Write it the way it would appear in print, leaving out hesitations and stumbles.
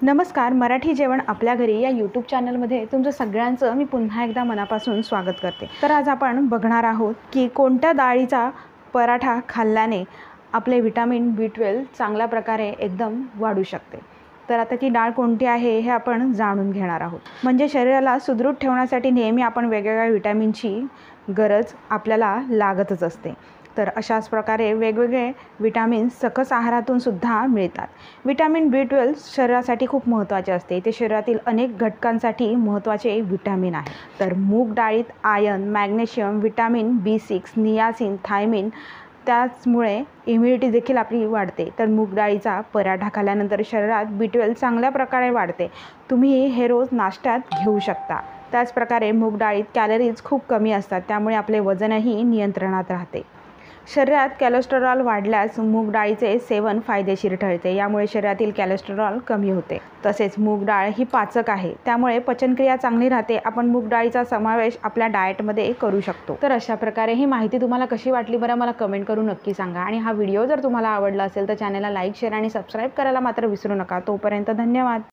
नमस्कार. मराठी जेवण आपल्या घरी या यूट्यूब चॅनलमध्ये तुमचं सगळ्यांचं मी पुन्हा एकदा मनापासून स्वागत करते. तर आज आपण बघणार आहोत की कोणत्या डाळीचा पराठा खाल्ल्याने आपले व्हिटॅमिन B12 चांगल्या प्रकारे एकदम वाढू शकते. तर आता ती डाळ कोणती आहे हे आपण जाणून घेणार आहोत. म्हणजे शरीराला सुदृढ ठेवण्यासाठी नेहमी आपण वेगवेगळ्या व्हिटॅमिनची गरज आपल्याला लागतच असते. तर अशाच प्रकारे वेगवेगळे विटॅमिन्स सकस आहारातून सुद्धा मिळतात. व्हिटॅमिन B12 शरीरासाठी खूप महत्त्वाचे असते. ते शरीरातील अनेक घटकांसाठी महत्त्वाचे व्हिटॅमिन आहे. तर मूग डाळीत iron, magnesium, vitamin B6, niacin, thiamine, त्याचमुळे इम्युनिटी देखील आपली वाढते. तर मूग डाळीचा पराठा खाल्ल्यानंतर शरीरात B12 चांगल्या प्रकारे वाढते. तुम्ही हे रोज नाश्त्यात घेऊ शकता. त्याचप्रकारे मूग डाळीत कॅलरीज खूप कमी असतात, त्यामुळे आपले वजनही नियंत्रणात राहते. शरीरात कोलेस्टेरॉल वाढल्यास मूग डाळीचे सेवन फायदेशीर ठरते. यामुळे शरीरातील कोलेस्टेरॉल कमी होते. तसेच मूग डाळ ही पाचक आहे, त्यामुळे पचनक्रिया चांगली राहते. आपण मूग डाळीचा समावेश आपल्या डाएटमध्ये करू शकतो. तर अशा प्रकारे ही माहिती तुम्हाला कशी वाटली बरं, मला कमेंट करून नक्की सांगा. आणि हा व्हिडिओ जर तुम्हाला आवडला असेल तर चॅनलला लाईक, शेअर आणि सबस्क्राईब करायला मात्र विसरू नका. तोपर्यंत धन्यवाद.